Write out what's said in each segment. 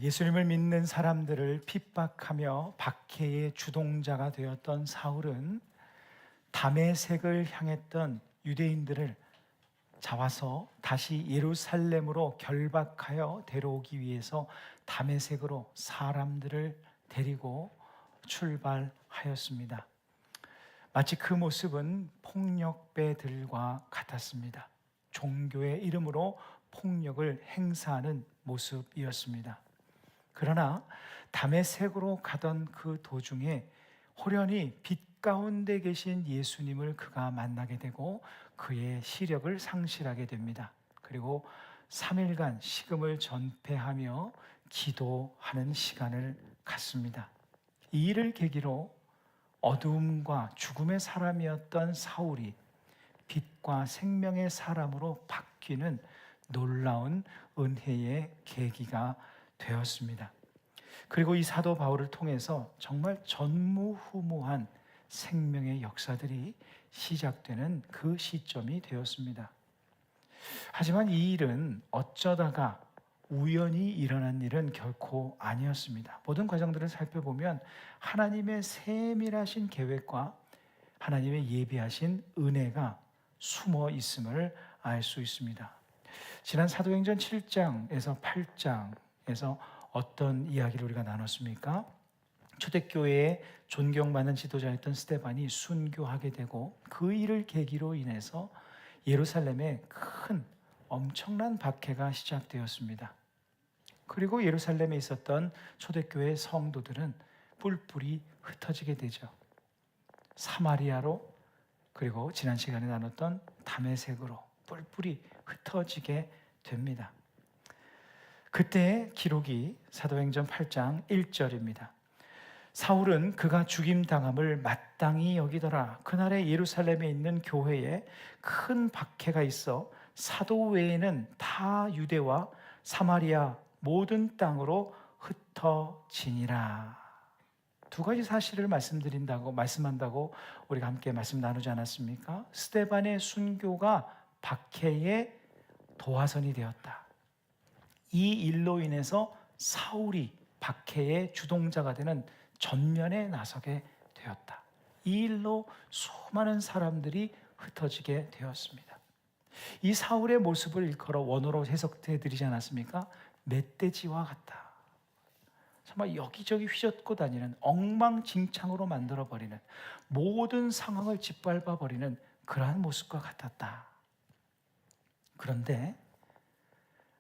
예수님을 믿는 사람들을 핍박하며 박해의 주동자가 되었던 사울은 다메섹을 향했던 유대인들을 잡아서 다시 예루살렘으로 결박하여 데려오기 위해서 다메섹으로 사람들을 데리고 출발하였습니다. 마치 그 모습은 폭력배들과 같았습니다. 종교의 이름으로 폭력을 행사하는 모습이었습니다. 그러나 다메섹으로 가던 그 도중에 호련히 빛 가운데 계신 예수님을 그가 만나게 되고 그의 시력을 상실하게 됩니다. 그리고 3일간 식음을 전폐하며 기도하는 시간을 갖습니다. 이 일을 계기로 어두움과 죽음의 사람이었던 사울이 빛과 생명의 사람으로 바뀌는 놀라운 은혜의 계기가 되었습니다. 그리고 이 사도 바울을 통해서 정말 전무후무한 생명의 역사들이 시작되는 그 시점이 되었습니다. 하지만 이 일은 어쩌다가 우연히 일어난 일은 결코 아니었습니다. 모든 과정들을 살펴보면 하나님의 세밀하신 계획과 하나님의 예비하신 은혜가 숨어 있음을 알 수 있습니다. 지난 사도행전 7장에서 8장에서 어떤 이야기를 우리가 나눴습니까? 초대교회의 존경받는 지도자였던 스데반이 순교하게 되고 그 일을 계기로 인해서 예루살렘에 큰 엄청난 박해가 시작되었습니다. 그리고 예루살렘에 있었던 초대교회 성도들은 뿔뿔이 흩어지게 되죠. 사마리아로, 그리고 지난 시간에 나눴던 다메섹으로 뿔뿔이 흩어지게 됩니다. 그때의 기록이 사도행전 8장 1절입니다. 사울은 그가 죽임당함을 마땅히 여기더라. 그날에 예루살렘에 있는 교회에 큰 박해가 있어 사도 외에는 다 유대와 사마리아 모든 땅으로 흩어지니라. 두 가지 사실을 말씀한다고 우리가 함께 말씀 나누지 않았습니까? 스데반의 순교가 박해의 도화선이 되었다. 이 일로 인해서 사울이 박해의 주동자가 되는 전면에 나서게 되었다. 이 일로 수많은 사람들이 흩어지게 되었습니다. 이 사울의 모습을 일컬어 원어로 해석해 드리지 않았습니까? 멧돼지와 같다. 정말 여기저기 휘젓고 다니는, 엉망진창으로 만들어버리는, 모든 상황을 짓밟아버리는 그러한 모습과 같았다. 그런데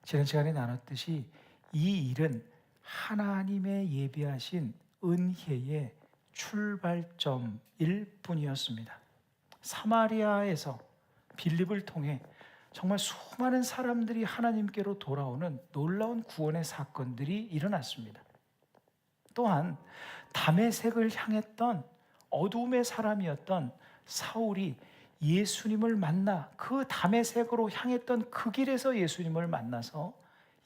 지난 시간에 나눴듯이 이 일은 하나님의 예비하신 은혜의 출발점일 뿐이었습니다. 사마리아에서 빌립을 통해 정말 수많은 사람들이 하나님께로 돌아오는 놀라운 구원의 사건들이 일어났습니다. 또한 다메섹을 향했던 어두움의 사람이었던 사울이 예수님을 만나 그 다메섹으로 향했던 그 길에서 예수님을 만나서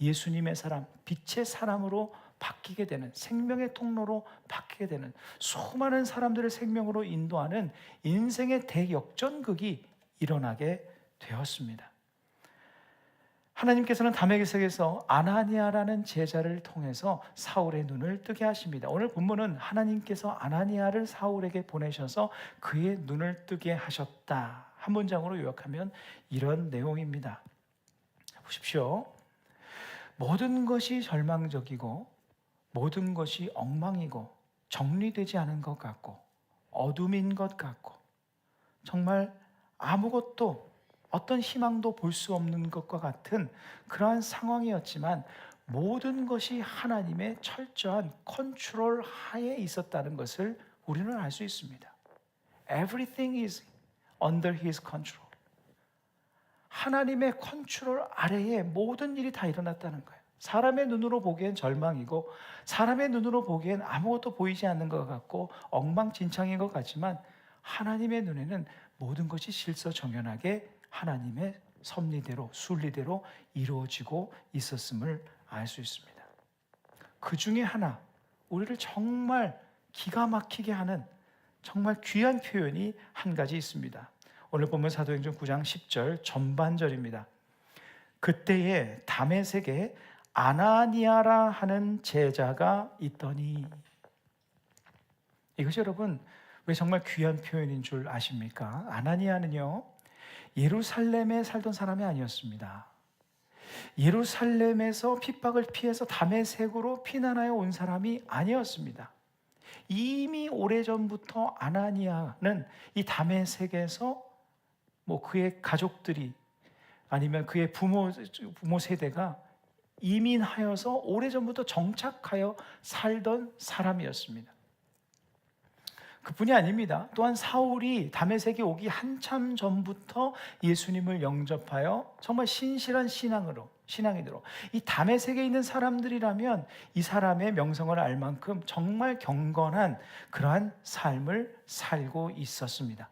예수님의 사람, 빛의 사람으로 바뀌게 되는, 생명의 통로로 바뀌게 되는, 수많은 사람들을 생명으로 인도하는 인생의 대역전극이 일어나게 되었습니다. 하나님께서는 다메섹에서 아나니아라는 제자를 통해서 사울의 눈을 뜨게 하십니다. 오늘 본문은 하나님께서 아나니아를 사울에게 보내셔서 그의 눈을 뜨게 하셨다. 한 문장으로 요약하면 이런 내용입니다. 보십시오. 모든 것이 절망적이고 모든 것이 엉망이고 정리되지 않은 것 같고 어둠인 것 같고 정말 아무것도 어떤 희망도 볼 수 없는 것과 같은 그러한 상황이었지만 모든 것이 하나님의 철저한 컨트롤 하에 있었다는 것을 우리는 알 수 있습니다. Everything is under His control. 하나님의 컨트롤 아래에 모든 일이 다 일어났다는 거예요. 사람의 눈으로 보기엔 절망이고 사람의 눈으로 보기엔 아무것도 보이지 않는 것 같고 엉망진창인 것 같지만 하나님의 눈에는 모든 것이 실서정연하게 하나님의 섭리대로 순리대로 이루어지고 있었음을 알 수 있습니다. 그 중에 하나, 우리를 정말 기가 막히게 하는 정말 귀한 표현이 한 가지 있습니다. 오늘 보면 사도행전 9장 10절 전반절입니다. 그때에 다메섹에 아나니아라 하는 제자가 있더니. 이것이 여러분 왜 정말 귀한 표현인 줄 아십니까? 아나니아는요, 예루살렘에 살던 사람이 아니었습니다. 예루살렘에서 핍박을 피해서 다메섹으로 피난하여 온 사람이 아니었습니다. 이미 오래전부터 아나니아는 이 다메섹에서 그의 가족들이 아니면 그의 부모 세대가 이민하여서 오래전부터 정착하여 살던 사람이었습니다. 그뿐이 아닙니다. 또한 사울이 다메섹에 오기 한참 전부터 예수님을 영접하여 정말 신실한 신앙인으로 이 다메섹에 있는 사람들이라면 이 사람의 명성을 알 만큼 정말 경건한 그러한 삶을 살고 있었습니다.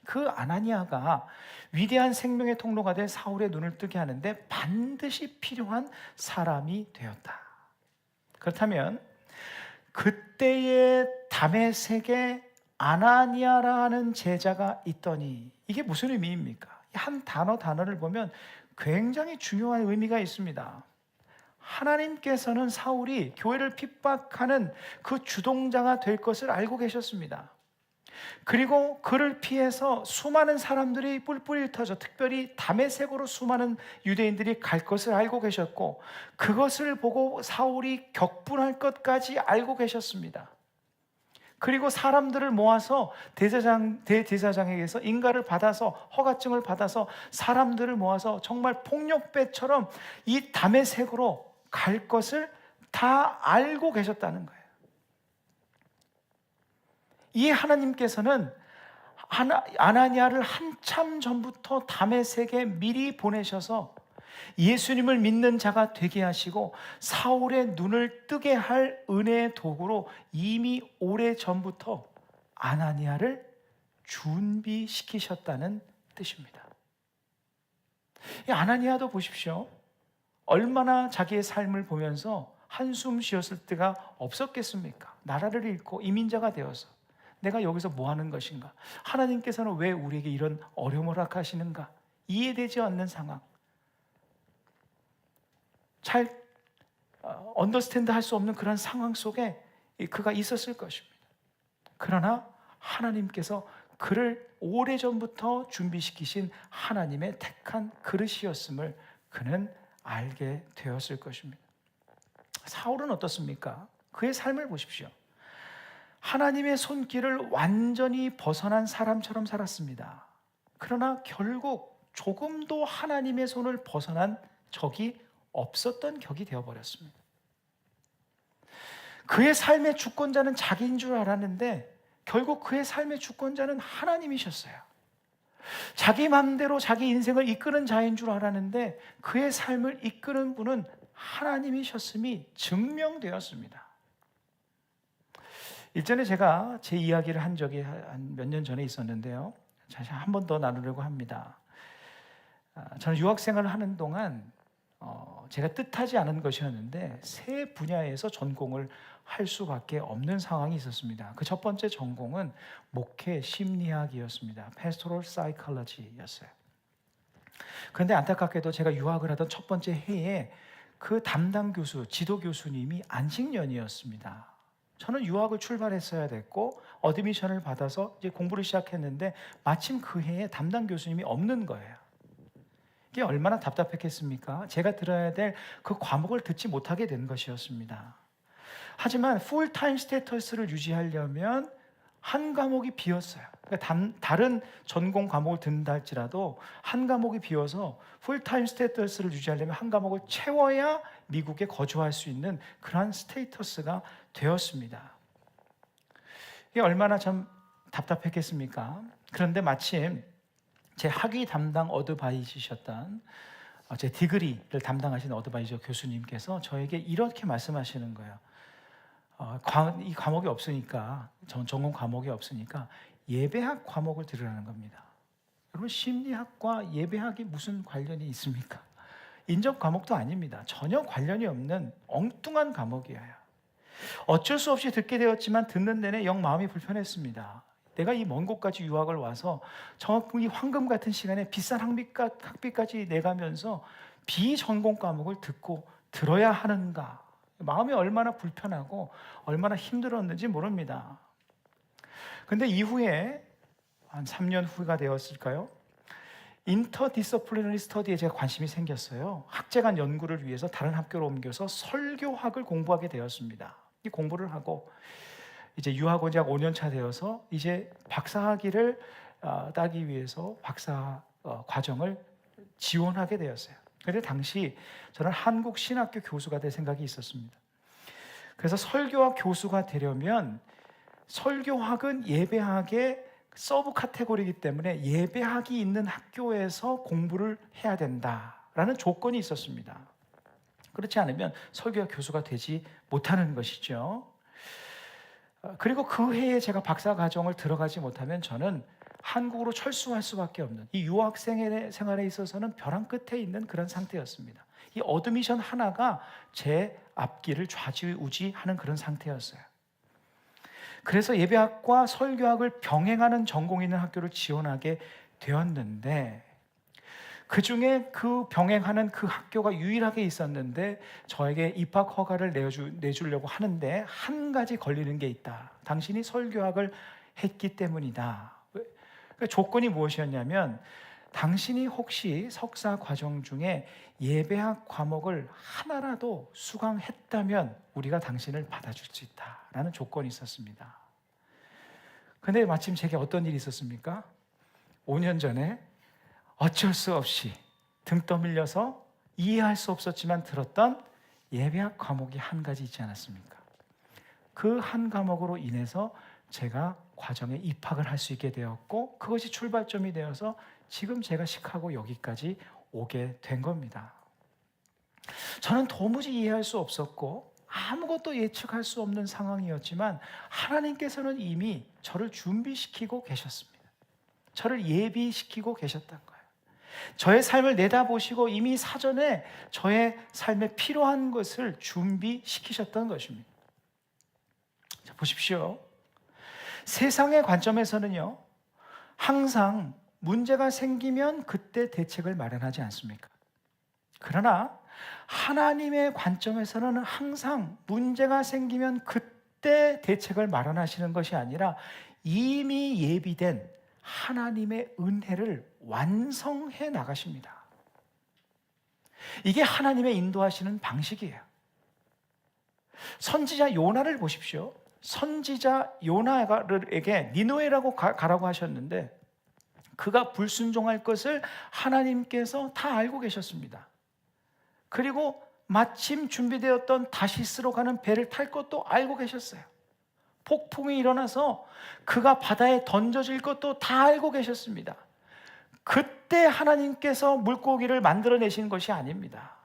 그 아나니아가 위대한 생명의 통로가 될 사울의 눈을 뜨게 하는데 반드시 필요한 사람이 되었다. 그렇다면 그때의 다메섹에 아나니아라 하는 제자가 있더니, 이게 무슨 의미입니까? 한 단어를 보면 굉장히 중요한 의미가 있습니다. 하나님께서는 사울이 교회를 핍박하는 그 주동자가 될 것을 알고 계셨습니다. 그리고 그를 피해서 수많은 사람들이 뿔뿔이 흩어져 특별히 다메섹으로 수많은 유대인들이 갈 것을 알고 계셨고, 그것을 보고 사울이 격분할 것까지 알고 계셨습니다. 그리고 사람들을 모아서 대제사장에게서 인가를 받아서 허가증을 받아서 사람들을 모아서 정말 폭력배처럼 이 다메섹으로 갈 것을 다 알고 계셨다는 거예요. 이 하나님께서는 아나니아를 한참 전부터 다메섹에 미리 보내셔서 예수님을 믿는 자가 되게 하시고 사울의 눈을 뜨게 할 은혜의 도구로 이미 오래 전부터 아나니아를 준비시키셨다는 뜻입니다. 이 아나니아도 보십시오. 얼마나 자기의 삶을 보면서 한숨 쉬었을 때가 없었겠습니까? 나라를 잃고 이민자가 되어서 내가 여기서 뭐 하는 것인가? 하나님께서는 왜 우리에게 이런 어려움을 허락하시는가? 이해되지 않는 상황, 잘 언더스탠드 할 수 없는 그런 상황 속에 그가 있었을 것입니다. 그러나 하나님께서 그를 오래전부터 준비시키신 하나님의 택한 그릇이었음을 그는 알게 되었을 것입니다. 사울은 어떻습니까? 그의 삶을 보십시오. 하나님의 손길을 완전히 벗어난 사람처럼 살았습니다. 그러나 결국 조금도 하나님의 손을 벗어난 적이 없었던 격이 되어버렸습니다. 그의 삶의 주권자는 자기인 줄 알았는데 결국 그의 삶의 주권자는 하나님이셨어요. 자기 마음대로 자기 인생을 이끄는 자인 줄 알았는데 그의 삶을 이끄는 분은 하나님이셨음이 증명되었습니다. 일전에 제가 제 이야기를 한 적이 한 몇 년 전에 있었는데요. 다시 한 번 더 나누려고 합니다. 저는 유학생활을 하는 동안 제가 뜻하지 않은 것이었는데 세 분야에서 전공을 할 수밖에 없는 상황이 있었습니다. 그 첫 번째 전공은 목회 심리학이었습니다. Pastoral Psychology였어요. 그런데 안타깝게도 제가 유학을 하던 첫 번째 해에 그 담당 교수, 지도 교수님이 안식년이었습니다. 저는 유학을 출발했어야 됐고 어드미션을 받아서 이제 공부를 시작했는데 마침 그 해에 담당 교수님이 없는 거예요. 이게 얼마나 답답했겠습니까? 제가 들어야 될 그 과목을 듣지 못하게 된 것이었습니다. 하지만 풀타임 스테이터스를 유지하려면 한 과목이 비었어요. 그러니까 다른 전공 과목을 듣는다 할지라도 한 과목이 비어서 풀타임 스테이터스를 유지하려면 한 과목을 채워야 미국에 거주할 수 있는 그러한 스테이터스가 되었습니다. 이게 얼마나 참 답답했겠습니까? 그런데 마침 제 학위 담당 어드바이저셨던 제 디그리를 담당하신 어드바이저 교수님께서 저에게 이렇게 말씀하시는 거예요. 이 과목이 없으니까, 전공 과목이 없으니까 예배학 과목을 들으라는 겁니다. 여러분, 심리학과 예배학이 무슨 관련이 있습니까? 인접 과목도 아닙니다. 전혀 관련이 없는 엉뚱한 과목이에요. 어쩔 수 없이 듣게 되었지만 듣는 내내 영 마음이 불편했습니다. 내가 이 먼 곳까지 유학을 와서 정확히 황금 같은 시간에 비싼 학비까지 내가면서 비전공 과목을 듣고 들어야 하는가? 마음이 얼마나 불편하고 얼마나 힘들었는지 모릅니다. 근데 이후에 한 3년 후가 되었을까요? 인터디서플리너리 스터디에 제가 관심이 생겼어요. 학제간 연구를 위해서 다른 학교로 옮겨서 설교학을 공부하게 되었습니다. 이 공부를 하고 이제 유학 온 지 약 5년 차 되어서 이제 박사학위를 따기 위해서 박사 과정을 지원하게 되었어요. 그런데 당시 저는 한국 신학교 교수가 될 생각이 있었습니다. 그래서 설교학 교수가 되려면 설교학은 예배학의 서브 카테고리이기 때문에 예배학이 있는 학교에서 공부를 해야 된다라는 조건이 있었습니다. 그렇지 않으면 설교학 교수가 되지 못하는 것이죠. 그리고 그 해에 제가 박사 과정을 들어가지 못하면 저는 한국으로 철수할 수밖에 없는, 이 유학 생활에 있어서는 벼랑 끝에 있는 그런 상태였습니다. 이 어드미션 하나가 제 앞길을 좌지우지하는 그런 상태였어요. 그래서 예배학과 설교학을 병행하는 전공이 있는 학교를 지원하게 되었는데, 그 중에 그 병행하는 그 학교가 유일하게 있었는데 저에게 입학 허가를 내주려고 하는데 한 가지 걸리는 게 있다. 당신이 설교학을 했기 때문이다. 그 조건이 무엇이었냐면, 당신이 혹시 석사 과정 중에 예배학 과목을 하나라도 수강했다면 우리가 당신을 받아줄 수 있다라는 조건이 있었습니다. 근데 마침 제게 어떤 일이 있었습니까? 5년 전에 어쩔 수 없이 등 떠밀려서 이해할 수 없었지만 들었던 예배학 과목이 한 가지 있지 않았습니까? 그 한 과목으로 인해서 제가 과정에 입학을 할 수 있게 되었고, 그것이 출발점이 되어서 지금 제가 시카고 여기까지 오게 된 겁니다. 저는 도무지 이해할 수 없었고 아무것도 예측할 수 없는 상황이었지만 하나님께서는 이미 저를 준비시키고 계셨습니다. 저를 예비시키고 계셨던 거예요. 저의 삶을 내다보시고 이미 사전에 저의 삶에 필요한 것을 준비시키셨던 것입니다. 자, 보십시오. 세상의 관점에서는요, 항상 문제가 생기면 그때 대책을 마련하지 않습니까? 그러나 하나님의 관점에서는 항상 문제가 생기면 그때 대책을 마련하시는 것이 아니라 이미 예비된 하나님의 은혜를 완성해 나가십니다. 이게 하나님의 인도하시는 방식이에요. 선지자 요나를 보십시오. 선지자 요나에게 니느웨라고 가라고 하셨는데 그가 불순종할 것을 하나님께서 다 알고 계셨습니다. 그리고 마침 준비되었던 다시스로 가는 배를 탈 것도 알고 계셨어요. 폭풍이 일어나서 그가 바다에 던져질 것도 다 알고 계셨습니다. 그때 하나님께서 물고기를 만들어내신 것이 아닙니다.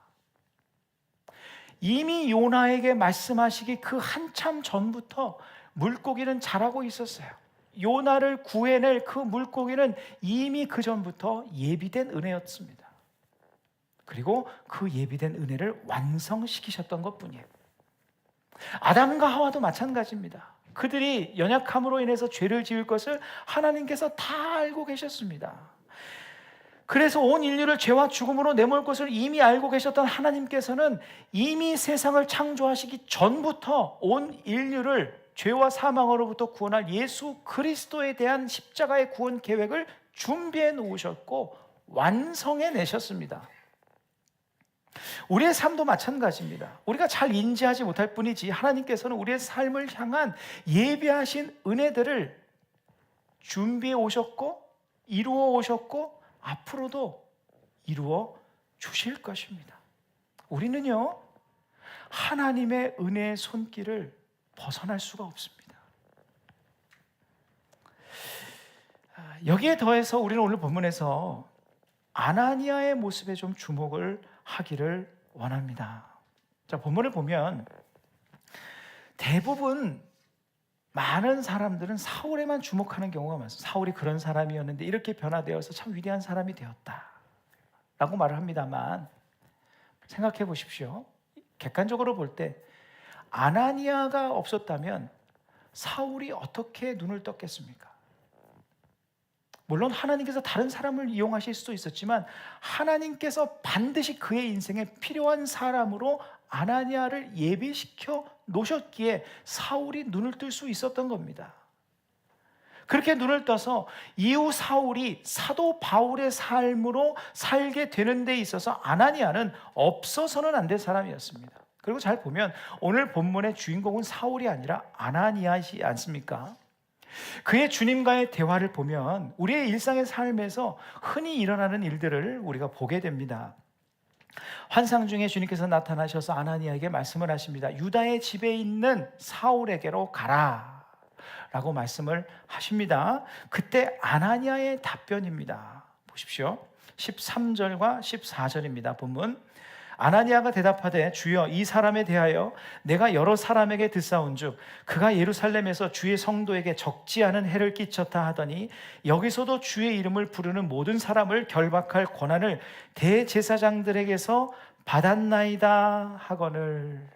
이미 요나에게 말씀하시기 그 한참 전부터 물고기는 자라고 있었어요. 요나를 구해낼 그 물고기는 이미 그 전부터 예비된 은혜였습니다. 그리고 그 예비된 은혜를 완성시키셨던 것뿐이에요. 아담과 하와도 마찬가지입니다. 그들이 연약함으로 인해서 죄를 지을 것을 하나님께서 다 알고 계셨습니다. 그래서 온 인류를 죄와 죽음으로 내몰 것을 이미 알고 계셨던 하나님께서는 이미 세상을 창조하시기 전부터 온 인류를 죄와 사망으로부터 구원할 예수 그리스도에 대한 십자가의 구원 계획을 준비해 놓으셨고 완성해 내셨습니다. 우리의 삶도 마찬가지입니다. 우리가 잘 인지하지 못할 뿐이지 하나님께서는 우리의 삶을 향한 예비하신 은혜들을 준비해 오셨고 이루어 오셨고 앞으로도 이루어 주실 것입니다. 우리는요, 하나님의 은혜의 손길을 벗어날 수가 없습니다. 여기에 더해서 우리는 오늘 본문에서 아나니아의 모습에 좀 주목을 하기를 원합니다. 자, 본문을 보면 대부분 많은 사람들은 사울에만 주목하는 경우가 많습니다. 사울이 그런 사람이었는데 이렇게 변화되어서 참 위대한 사람이 되었다 라고 말을 합니다만, 생각해 보십시오. 객관적으로 볼 때 아나니아가 없었다면 사울이 어떻게 눈을 떴겠습니까? 물론 하나님께서 다른 사람을 이용하실 수도 있었지만 하나님께서 반드시 그의 인생에 필요한 사람으로 아나니아를 예비시켜 놓으셨기에 사울이 눈을 뜰 수 있었던 겁니다. 그렇게 눈을 떠서 이후 사울이 사도 바울의 삶으로 살게 되는 데 있어서 아나니아는 없어서는 안 될 사람이었습니다. 그리고 잘 보면 오늘 본문의 주인공은 사울이 아니라 아나니아이지 않습니까? 그의 주님과의 대화를 보면 우리의 일상의 삶에서 흔히 일어나는 일들을 우리가 보게 됩니다. 환상 중에 주님께서 나타나셔서 아나니아에게 말씀을 하십니다. 유다의 집에 있는 사울에게로 가라 라고 말씀을 하십니다. 그때 아나니아의 답변입니다. 보십시오. 13절과 14절입니다. 본문. 아나니아가 대답하되 주여 이 사람에 대하여 내가 여러 사람에게 듣사온즉 그가 예루살렘에서 주의 성도에게 적지 않은 해를 끼쳤다 하더니 여기서도 주의 이름을 부르는 모든 사람을 결박할 권한을 대제사장들에게서 받았나이다 하거늘.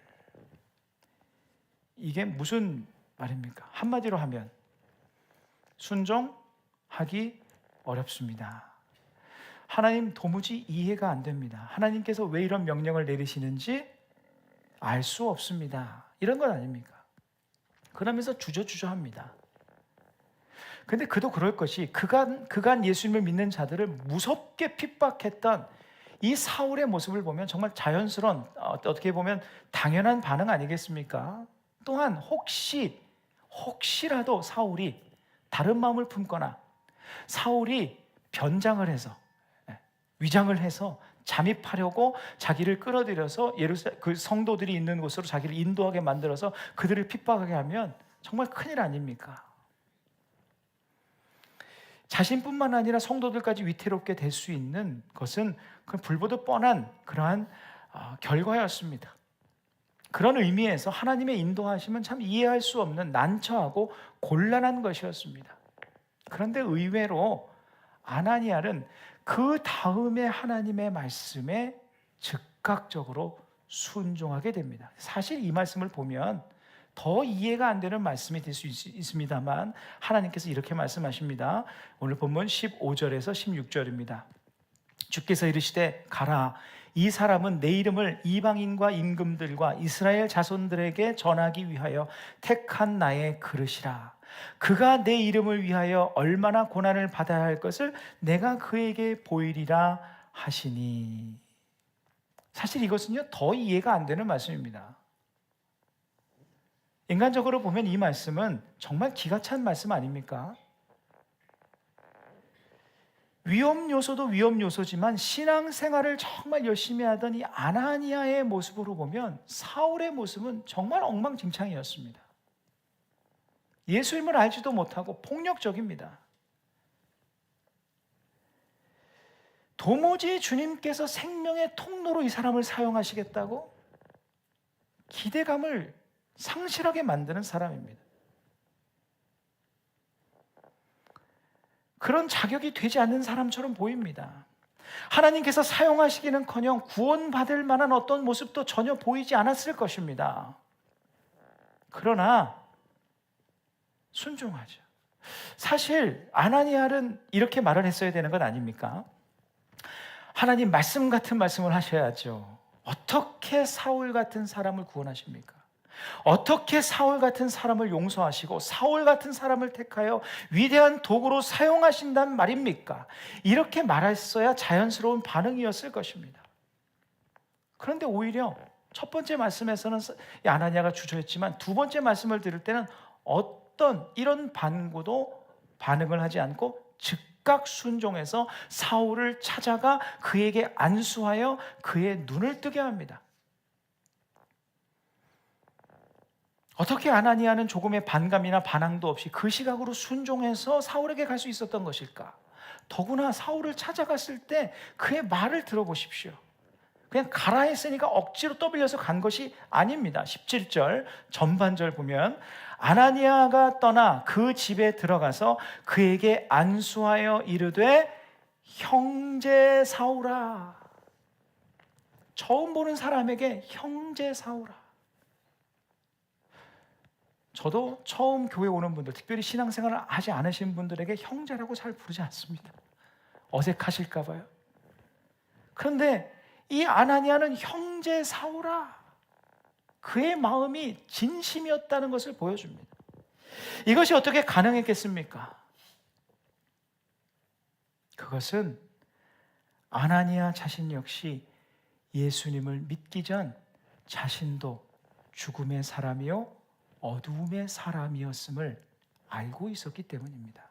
이게 무슨 말입니까? 한마디로 하면 순종하기 어렵습니다. 하나님 도무지 이해가 안 됩니다. 하나님께서 왜 이런 명령을 내리시는지 알 수 없습니다. 이런 건 아닙니까? 그러면서 주저주저합니다. 근데 그도 그럴 것이 그간 예수님을 믿는 자들을 무섭게 핍박했던 이 사울의 모습을 보면 정말 자연스러운, 어떻게 보면 당연한 반응 아니겠습니까? 또한 혹시라도 사울이 다른 마음을 품거나 사울이 변장을 해서 위장을 해서 잠입하려고 자기를 끌어들여서 그 성도들이 있는 곳으로 자기를 인도하게 만들어서 그들을 핍박하게 하면 정말 큰일 아닙니까? 자신뿐만 아니라 성도들까지 위태롭게 될 수 있는 것은 그 불보듯 뻔한 그러한 결과였습니다. 그런 의미에서 하나님의 인도하심은 참 이해할 수 없는 난처하고 곤란한 것이었습니다. 그런데 의외로 아나니아는 그 다음에 하나님의 말씀에 즉각적으로 순종하게 됩니다. 사실 이 말씀을 보면 더 이해가 안 되는 말씀이 될 수 있습니다만 하나님께서 이렇게 말씀하십니다. 오늘 본문 15절에서 16절입니다. 주께서 이르시되 가라, 이 사람은 내 이름을 이방인과 임금들과 이스라엘 자손들에게 전하기 위하여 택한 나의 그릇이라. 그가 내 이름을 위하여 얼마나 고난을 받아야 할 것을 내가 그에게 보이리라 하시니. 사실 이것은요 더 이해가 안 되는 말씀입니다. 인간적으로 보면 이 말씀은 정말 기가 찬 말씀 아닙니까? 위험 요소도 위험 요소지만 신앙생활을 정말 열심히 하던 이 아나니아의 모습으로 보면 사울의 모습은 정말 엉망진창이었습니다. 예수님을 알지도 못하고 폭력적입니다. 도무지 주님께서 생명의 통로로 이 사람을 사용하시겠다고 기대감을 상실하게 만드는 사람입니다. 그런 자격이 되지 않는 사람처럼 보입니다. 하나님께서 사용하시기는커녕 구원받을 만한 어떤 모습도 전혀 보이지 않았을 것입니다. 그러나 순종하죠. 사실 아나니아는 이렇게 말을 했어야 되는 것 아닙니까? 하나님 말씀 같은 말씀을 하셔야죠. 어떻게 사울 같은 사람을 구원하십니까? 어떻게 사울 같은 사람을 용서하시고 사울 같은 사람을 택하여 위대한 도구로 사용하신단 말입니까? 이렇게 말했어야 자연스러운 반응이었을 것입니다. 그런데 오히려 첫 번째 말씀에서는 아나니아가 주저했지만 두 번째 말씀을 들을 때는 어떤 이런 반구도 반응을 하지 않고 즉각 순종해서 사울을 찾아가 그에게 안수하여 그의 눈을 뜨게 합니다. 어떻게 아나니아는 조금의 반감이나 반항도 없이 그 시각으로 순종해서 사울에게 갈 수 있었던 것일까? 더구나 사울을 찾아갔을 때 그의 말을 들어보십시오. 그냥 가라 했으니까 억지로 떠밀려서 간 것이 아닙니다. 17절 전반절 보면 아나니아가 떠나 그 집에 들어가서 그에게 안수하여 이르되 형제 사울아. 처음 보는 사람에게 형제 사울아. 저도 처음 교회 오는 분들, 특별히 신앙생활을 하지 않으신 분들에게 형제라고 잘 부르지 않습니다. 어색하실까 봐요. 그런데 이 아나니아는 형제 사울아 그의 마음이 진심이었다는 것을 보여줍니다. 이것이 어떻게 가능했겠습니까? 그것은 아나니아 자신 역시 예수님을 믿기 전 자신도 죽음의 사람이요 어두움의 사람이었음을 알고 있었기 때문입니다.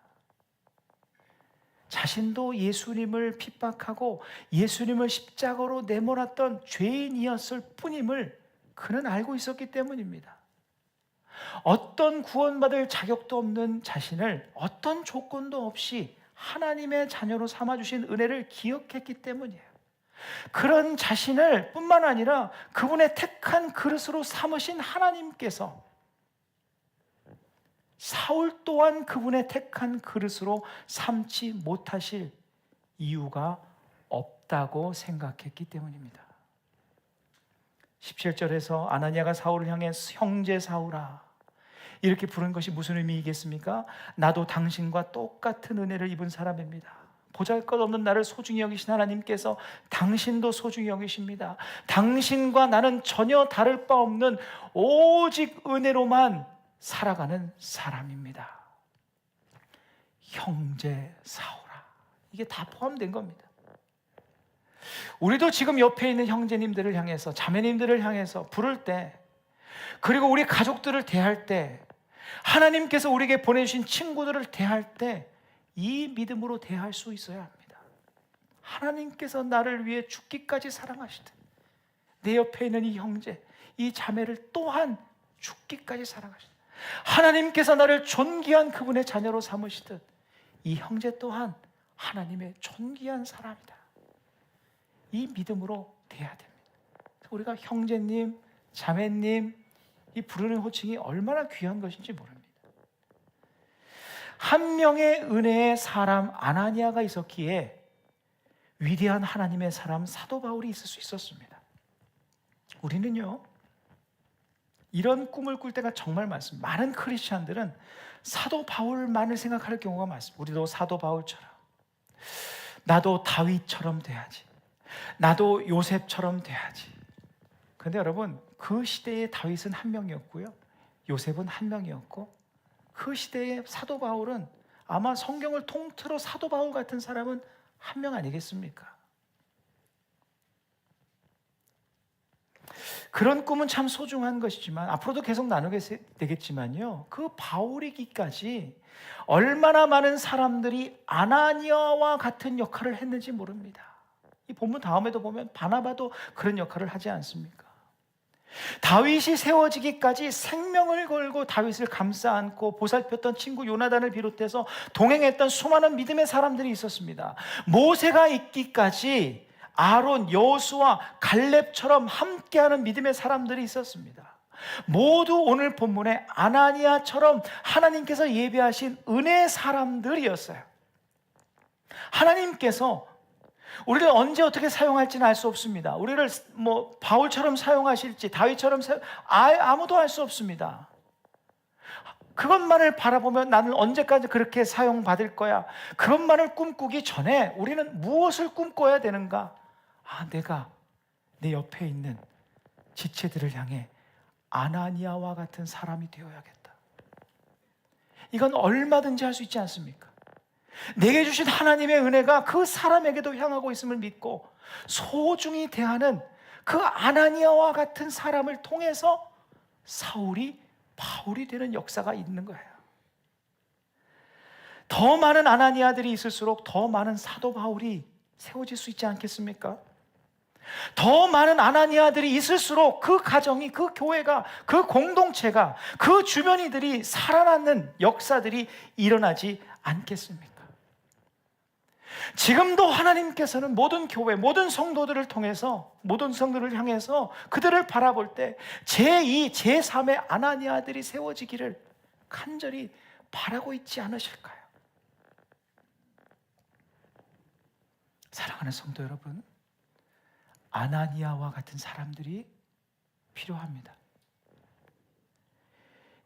자신도 예수님을 핍박하고 예수님을 십자가로 내몰았던 죄인이었을 뿐임을 그는 알고 있었기 때문입니다. 어떤 구원받을 자격도 없는 자신을 어떤 조건도 없이 하나님의 자녀로 삼아주신 은혜를 기억했기 때문이에요. 그런 자신을 뿐만 아니라 그분의 택한 그릇으로 삼으신 하나님께서 사울 또한 그분의 택한 그릇으로 삼지 못하실 이유가 없다고 생각했기 때문입니다. 17절에서 아나니아가 사울을 향해 형제 사울아 이렇게 부른 것이 무슨 의미이겠습니까? 나도 당신과 똑같은 은혜를 입은 사람입니다. 보잘것없는 나를 소중히 여기신 하나님께서 당신도 소중히 여기십니다. 당신과 나는 전혀 다를 바 없는 오직 은혜로만 살아가는 사람입니다. 형제 사울아, 이게 다 포함된 겁니다. 우리도 지금 옆에 있는 형제님들을 향해서, 자매님들을 향해서 부를 때, 그리고 우리 가족들을 대할 때, 하나님께서 우리에게 보내주신 친구들을 대할 때 이 믿음으로 대할 수 있어야 합니다. 하나님께서 나를 위해 죽기까지 사랑하시듯 내 옆에 있는 이 형제, 이 자매를 또한 죽기까지 사랑하시듯 하나님께서 나를 존귀한 그분의 자녀로 삼으시듯 이 형제 또한 하나님의 존귀한 사람이다. 이 믿음으로 대해야 됩니다. 우리가 형제님, 자매님 이 부르는 호칭이 얼마나 귀한 것인지 모릅니다. 한 명의 은혜의 사람 아나니아가 있었기에 위대한 하나님의 사람 사도 바울이 있을 수 있었습니다. 우리는요 이런 꿈을 꿀 때가 정말 많습니다. 많은 크리스찬들은 사도 바울만을 생각할 경우가 많습니다. 우리도 사도 바울처럼, 나도 다윗처럼 돼야지, 나도 요셉처럼 돼야지. 그런데 여러분, 그 시대의 다윗은 한 명이었고요, 요셉은 한 명이었고, 그 시대의 사도 바울은 아마 성경을 통틀어 사도 바울 같은 사람은 한 명 아니겠습니까? 그런 꿈은 참 소중한 것이지만 앞으로도 계속 나누게 되겠지만요, 그 바울이기까지 얼마나 많은 사람들이 아나니아와 같은 역할을 했는지 모릅니다. 이 본문 다음에도 보면 바나바도 그런 역할을 하지 않습니까? 다윗이 세워지기까지 생명을 걸고 다윗을 감싸 안고 보살폈던 친구 요나단을 비롯해서 동행했던 수많은 믿음의 사람들이 있었습니다. 모세가 있기까지 아론, 여호수아, 갈렙처럼 함께하는 믿음의 사람들이 있었습니다. 모두 오늘 본문에 아나니아처럼 하나님께서 예비하신 은혜의 사람들이었어요. 하나님께서 우리를 언제 어떻게 사용할지는 알 수 없습니다. 우리를 바울처럼 사용하실지 다윗처럼 아무도 알 수 없습니다. 그것만을 바라보면 나는 언제까지 그렇게 사용받을 거야, 그것만을 꿈꾸기 전에 우리는 무엇을 꿈꿔야 되는가? 내가 내 옆에 있는 지체들을 향해 아나니아와 같은 사람이 되어야겠다. 이건 얼마든지 할 수 있지 않습니까? 내게 주신 하나님의 은혜가 그 사람에게도 향하고 있음을 믿고 소중히 대하는 그 아나니아와 같은 사람을 통해서 사울이 바울이 되는 역사가 있는 거예요. 더 많은 아나니아들이 있을수록 더 많은 사도 바울이 세워질 수 있지 않겠습니까? 더 많은 아나니아들이 있을수록 그 가정이, 그 교회가, 그 공동체가, 그 주변이들이 살아나는 역사들이 일어나지 않겠습니까? 지금도 하나님께서는 모든 교회, 모든 성도들을 통해서, 모든 성도들을 향해서 그들을 바라볼 때 제2, 제3의 아나니아들이 세워지기를 간절히 바라고 있지 않으실까요? 사랑하는 성도 여러분, 아나니아와 같은 사람들이 필요합니다.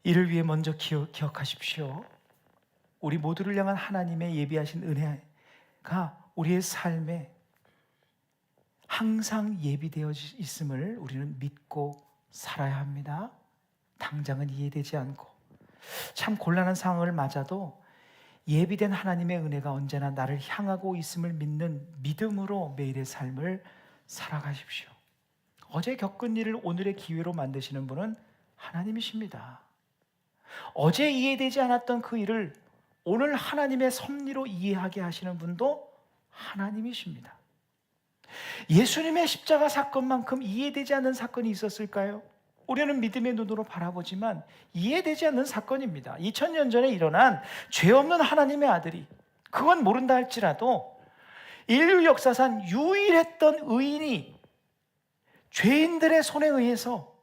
이를 위해 먼저 기억하십시오. 우리 모두를 향한 하나님의 예비하신 은혜가 우리의 삶에 항상 예비되어 있음을 우리는 믿고 살아야 합니다. 당장은 이해되지 않고 참 곤란한 상황을 맞아도 예비된 하나님의 은혜가 언제나 나를 향하고 있음을 믿는 믿음으로 매일의 삶을 살아가십시오. 어제 겪은 일을 오늘의 기회로 만드시는 분은 하나님이십니다. 어제 이해되지 않았던 그 일을 오늘 하나님의 섭리로 이해하게 하시는 분도 하나님이십니다. 예수님의 십자가 사건만큼 이해되지 않는 사건이 있었을까요? 우리는 믿음의 눈으로 바라보지만 이해되지 않는 사건입니다. 2000년 전에 일어난 죄 없는 하나님의 아들이, 그건 모른다 할지라도 인류 역사상 유일했던 의인이 죄인들의 손에 의해서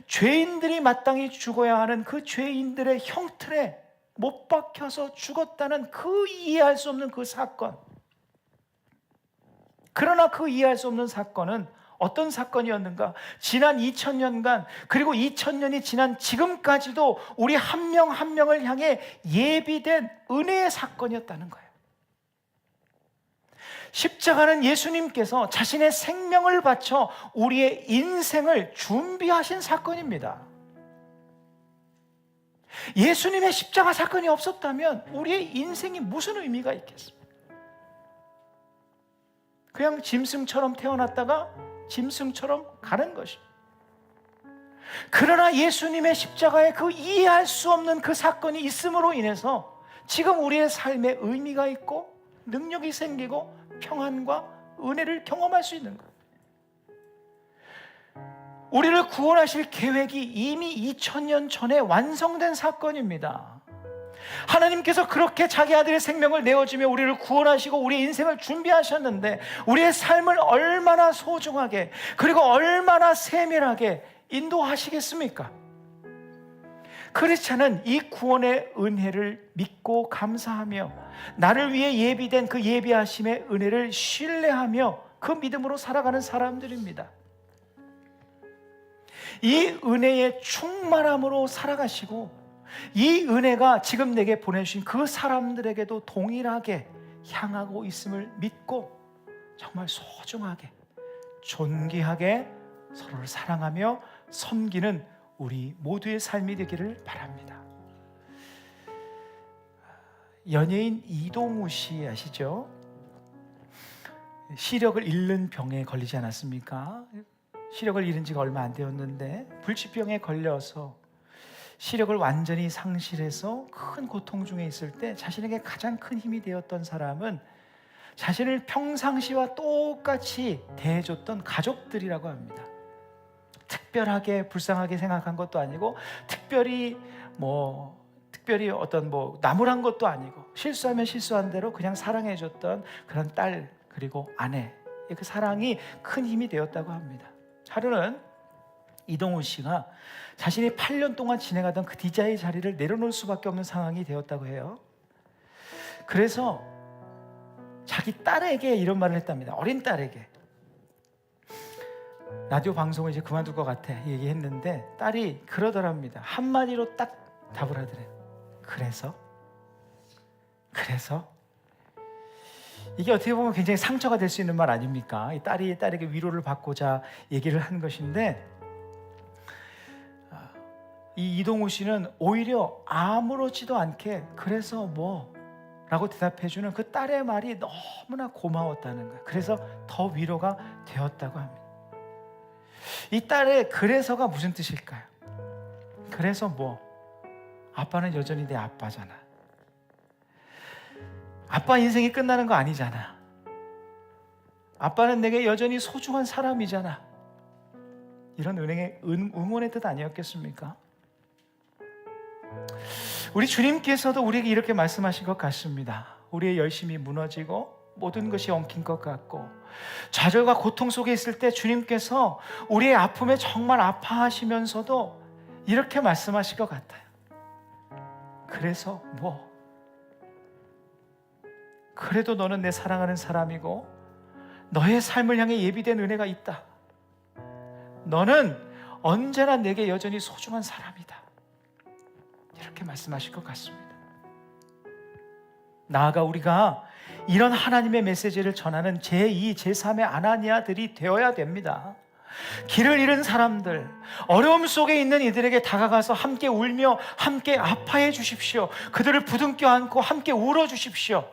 죄인들이 마땅히 죽어야 하는 그 죄인들의 형틀에 못 박혀서 죽었다는 그 이해할 수 없는 그 사건. 그러나 그 이해할 수 없는 사건은 어떤 사건이었는가? 지난 2000년간, 그리고 2000년이 지난 지금까지도 우리 한 명 한 명을 향해 예비된 은혜의 사건이었다는 거예요. 십자가는 예수님께서 자신의 생명을 바쳐 우리의 인생을 준비하신 사건입니다. 예수님의 십자가 사건이 없었다면 우리의 인생이 무슨 의미가 있겠습니까? 그냥 짐승처럼 태어났다가 짐승처럼 가는 것입니다. 그러나 예수님의 십자가에 그 이해할 수 없는 그 사건이 있음으로 인해서 지금 우리의 삶에 의미가 있고 능력이 생기고 평안과 은혜를 경험할 수 있는 거예요. 우리를 구원하실 계획이 이미 2000년 전에 완성된 사건입니다. 하나님께서 그렇게 자기 아들의 생명을 내어주며 우리를 구원하시고 우리의 인생을 준비하셨는데 우리의 삶을 얼마나 소중하게 그리고 얼마나 세밀하게 인도하시겠습니까? 크리스찬은 이 구원의 은혜를 믿고 감사하며 나를 위해 예비된 그 예비하심의 은혜를 신뢰하며 그 믿음으로 살아가는 사람들입니다. 이 은혜의 충만함으로 살아가시고 이 은혜가 지금 내게 보내주신 그 사람들에게도 동일하게 향하고 있음을 믿고 정말 소중하게 존귀하게 서로를 사랑하며 섬기는 우리 모두의 삶이 되기를 바랍니다. 연예인 이동우 씨 아시죠? 시력을 잃는 병에 걸리지 않았습니까? 시력을 잃은 지가 얼마 안 되었는데 불치병에 걸려서 시력을 완전히 상실해서 큰 고통 중에 있을 때 자신에게 가장 큰 힘이 되었던 사람은 자신을 평상시와 똑같이 대해줬던 가족들이라고 합니다. 특별하게 불쌍하게 생각한 것도 아니고 특별히 어떤 나무란 것도 아니고 실수하면 실수한 대로 그냥 사랑해줬던 그런 딸 그리고 아내, 그 사랑이 큰 힘이 되었다고 합니다. 하루는 이동우 씨가 자신이 8년 동안 진행하던 그 디자인 자리를 내려놓을 수밖에 없는 상황이 되었다고 해요. 그래서 자기 딸에게 이런 말을 했답니다. 어린 딸에게. 라디오 방송을 이제 그만둘 것 같아 얘기했는데 딸이 그러더랍니다. 한마디로 딱 답을 하더래요. 그래서 이게 어떻게 보면 굉장히 상처가 될 수 있는 말 아닙니까? 이 딸이 딸에게 위로를 받고자 얘기를 한 것인데 이 이동우 씨는 오히려 아무렇지도 않게 그래서 라고 대답해주는 그 딸의 말이 너무나 고마웠다는 거예요. 그래서 더 위로가 되었다고 합니다. 이 딸의 그래서가 무슨 뜻일까요? 그래서 아빠는 여전히 내 아빠잖아. 아빠 인생이 끝나는 거 아니잖아. 아빠는 내게 여전히 소중한 사람이잖아. 이런 응원의 뜻 아니었겠습니까? 우리 주님께서도 우리에게 이렇게 말씀하신 것 같습니다. 우리의 열심이 무너지고 모든 것이 엉킨 것 같고 좌절과 고통 속에 있을 때 주님께서 우리의 아픔에 정말 아파하시면서도 이렇게 말씀하실 것 같아요. 그래서 그래도 너는 내 사랑하는 사람이고 너의 삶을 향해 예비된 은혜가 있다. 너는 언제나 내게 여전히 소중한 사람이다. 이렇게 말씀하실 것 같습니다. 나아가 우리가 이런 하나님의 메시지를 전하는 제2, 제3의 아나니아들이 되어야 됩니다. 길을 잃은 사람들, 어려움 속에 있는 이들에게 다가가서 함께 울며 함께 아파해 주십시오. 그들을 부둥켜 안고 함께 울어 주십시오.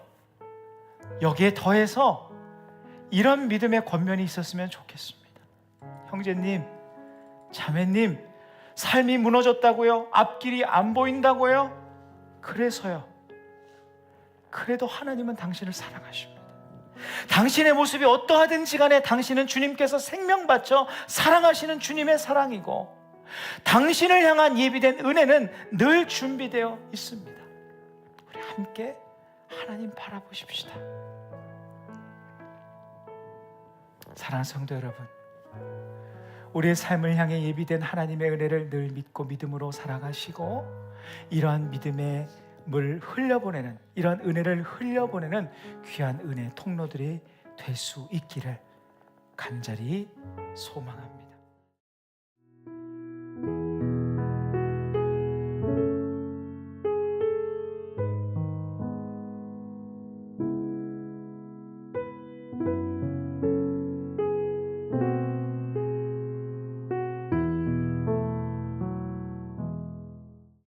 여기에 더해서 이런 믿음의 권면이 있었으면 좋겠습니다. 형제님, 자매님, 삶이 무너졌다고요? 앞길이 안 보인다고요? 그래서요. 그래도 하나님은 당신을 사랑하십니다. 당신의 모습이 어떠하든지 간에 당신은 주님께서 생명 바쳐 사랑하시는 주님의 사랑이고, 당신을 향한 예비된 은혜는 늘 준비되어 있습니다. 우리 함께 하나님 바라보십시다. 사랑하는 성도 여러분, 우리의 삶을 향해 예비된 하나님의 은혜를 늘 믿고 믿음으로 살아가시고, 이러한 믿음의 물 흘려보내는, 이런 은혜를 흘려보내는 귀한 은혜 통로들이 될 수 있기를 간절히 소망합니다.